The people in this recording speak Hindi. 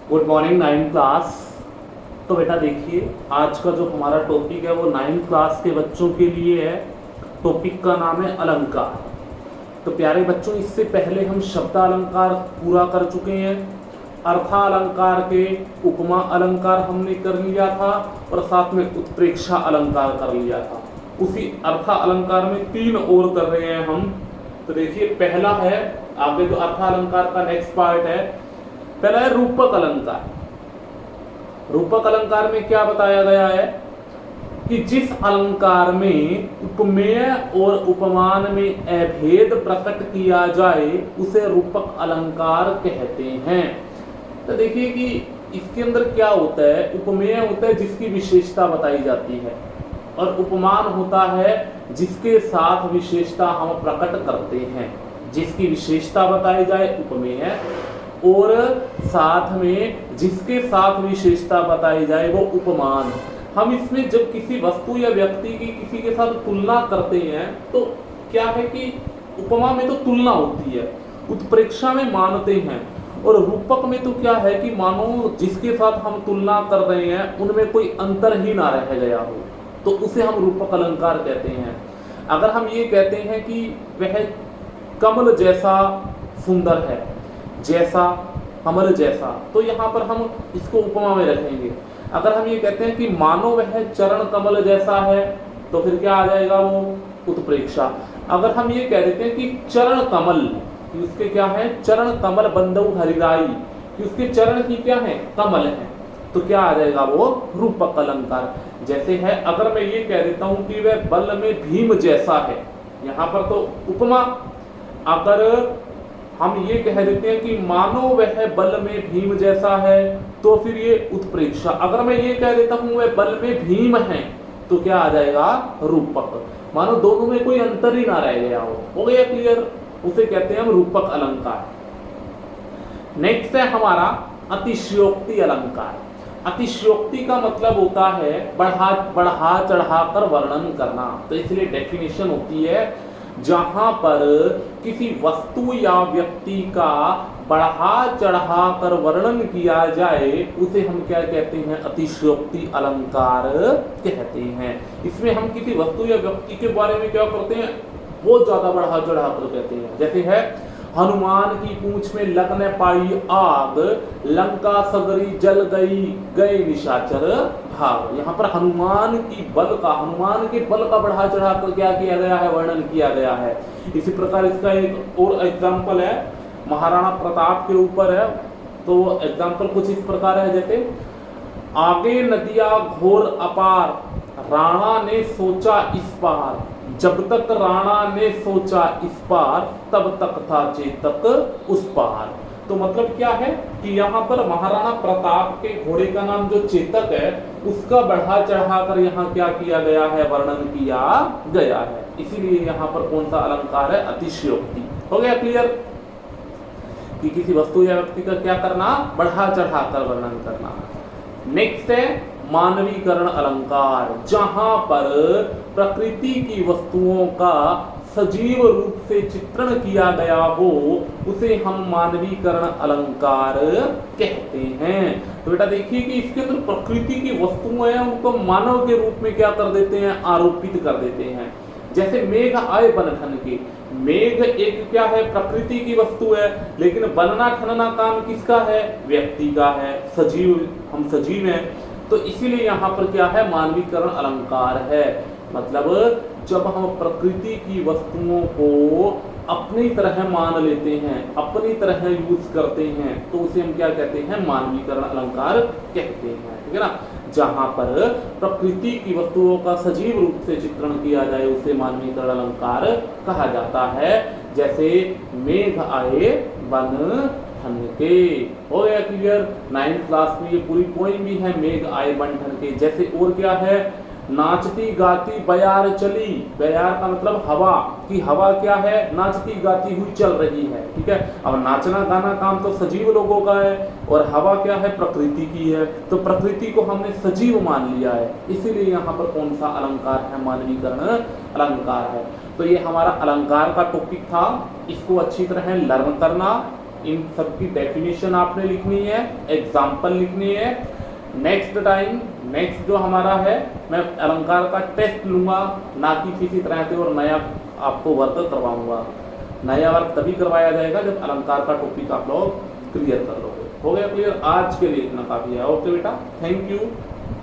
Good morning ninth class. तो बेटा देखिए, आज का जो हमारा टॉपिक है वो नाइन्थ क्लास के बच्चों के लिए है। टॉपिक का नाम है अलंकार। तो प्यारे बच्चों, इससे पहले हम शब्दालंकार पूरा कर चुके हैं। अर्थालंकार के उपमा अलंकार हमने कर लिया था और साथ में उत्प्रेक्षा अलंकार कर लिया था। उसी अर्था अलंकार में 3 और कर रहे हैं हम। तो देखिए, पहला है आगे जो अर्था अलंकार का नेक्स्ट पार्ट है, पहला है रूपक अलंकार। रूपक अलंकार में क्या बताया गया है कि जिस अलंकार में उपमेय और उपमान में अभेद प्रकट किया जाए उसे रूपक अलंकार कहते हैं। तो देखिए कि इसके अंदर क्या होता है, उपमेय होता है जिसकी विशेषता बताई जाती है और उपमान होता है जिसके साथ विशेषता हम प्रकट करते हैं। जिसकी विशेषता बताई जाए उपमेय और साथ में जिसके साथ विशेषता बताई जाए वो उपमान। हम इसमें जब किसी वस्तु या व्यक्ति की किसी के साथ तुलना करते हैं तो क्या है कि उपमा में तो तुलना होती है, उत्प्रेक्षा में मानते हैं, और रूपक में तो क्या है कि मानो जिसके साथ हम तुलना कर रहे हैं उनमें कोई अंतर ही ना रह गया हो, तो उसे हम रूपक अलंकार कहते हैं। अगर हम ये कहते हैं कि वह कमल जैसा सुंदर है, जैसा कमल जैसा, तो यहाँ पर हम इसको उपमा में रखेंगे। अगर हम ये कहते हैं कि मानो वह चरण कमल जैसा है, तो फिर क्या आ जाएगा, वो उत्प्रेक्षा। अगर हम ये कह देते हैं कि चरण कमल, कि उसके क्या है, चरण कमल बंदौ हरिराई, कि उसके चरण की क्या है, कमल है, तो क्या आ जाएगा, वो रूपक अलंकार। जैसे है, अगर मैं ये कह देता हूं कि वह बल में भीम जैसा है, यहाँ पर तो उपमा। अगर हम ये कह देते हैं कि मानो वह बल में भीम जैसा है, तो फिर ये उत्प्रेक्षा। अगर मैं ये कह देता हूं वह बल में भीम है, तो क्या आ जाएगा, रूपक। मानो दोनों में कोई अंतर ही ना रह गया हो गया क्लियर, उसे कहते हैं हम रूपक अलंकार। नेक्स्ट है हमारा अतिशयोक्ति अलंकार। अतिशयोक्ति का मतलब होता है बढ़ा चढ़ा कर वर्णन करना। तो इसलिए डेफिनेशन होती है जहां पर किसी वस्तु या व्यक्ति का बढ़ा चढ़ा कर वर्णन किया जाए उसे हम क्या कहते हैं, अतिशयोक्ति अलंकार कहते हैं। इसमें हम किसी वस्तु या व्यक्ति के बारे में क्या करते हैं, बहुत ज्यादा बढ़ा चढ़ा कर कहते हैं। जैसे है, हनुमान की पूंछ में लग न पाई आग, लंका सगरी जल गई, गए निशाचर भाग। यहाँ पर हनुमान के बल का बढ़ा चढ़ा कर क्या किया गया है, वर्णन किया गया है। इसी प्रकार इसका एक और एग्जाम्पल है, महाराणा प्रताप के ऊपर है। तो एग्जाम्पल कुछ इस प्रकार है, जैसे आगे नदियां घोर अपार, राणा ने सोचा इस पार, जब तक राणा ने सोचा इस पार, तब तक था चेतक उस पार। तो मतलब क्या है कि यहाँ पर महाराणा प्रताप के घोड़े का नाम जो चेतक है उसका बढ़ा चढ़ा कर यहाँ क्या किया गया है, वर्णन किया गया है। इसीलिए यहाँ पर कौन सा अलंकार है, अतिशयोक्ति। हो गया क्लियर कि किसी वस्तु या व्यक्ति का क्या करना, बढ़ा चढ़ा कर वर्णन करना। नेक्स्ट है मानवीकरण अलंकार। जहां पर प्रकृति की वस्तुओं का सजीव रूप से चित्रण किया गया हो उसे हम मानवीकरण अलंकार कहते हैं। तो बेटा देखिए कि इसके अंदर प्रकृति की वस्तुएं हैं उनको मानव के रूप में क्या कर देते हैं, आरोपित कर देते हैं। जैसे मेघ आए बन ठन के, मेघ एक क्या है, प्रकृति की वस्तु है, लेकिन बनना ठनना काम किसका है, व्यक्ति का है, सजीव, हम सजीव हैं। तो इसीलिए यहाँ पर क्या है, मानवीकरण अलंकार है। मतलब जब हम प्रकृति की वस्तुओं को अपनी तरह मान लेते हैं, अपनी तरह यूज करते हैं, तो उसे हम क्या कहते हैं, मानवीकरण अलंकार कहते हैं। ठीक है ना, जहां पर प्रकृति की वस्तुओं का सजीव रूप से चित्रण किया जाए उसे मानवीकरण अलंकार कहा जाता है। जैसे मेघ आए बन ठन के, हो गया क्लियर। 9th क्लास में ये पूरी पोइम भी है, मेघ आए बन ठन के। जैसे और क्या है, नाचती गाती बयार चली, बयार का मतलब हवा, कि हवा क्या है, नाचती गाती हुई चल रही है। ठीक है, अब नाचना गाना काम तो सजीव लोगों का है और हवा क्या है, प्रकृति की है। तो प्रकृति को हमने सजीव मान लिया है, इसीलिए यहाँ पर कौन सा अलंकार है, मानवीकरण अलंकार है। तो ये हमारा अलंकार का टॉपिक था, इसको अच्छी तरह लर्न करना इन सब की डेफिनेशन आपने लिखनी है, एग्जाम्पल लिखनी है। नेक्स्ट टाइम नेक्स्ट जो हमारा है, मैं अलंकार का टेस्ट लूँगा, ना कि किसी तरह से और नया आपको वर्क करवाऊँगा। नया वर्क तभी करवाया जाएगा जब अलंकार का टॉपिक आप लोग क्लियर कर लोगे। हो गया क्लियर? आज के लिए इतना काफ़ी है। ओके बेटा, थैंक यू।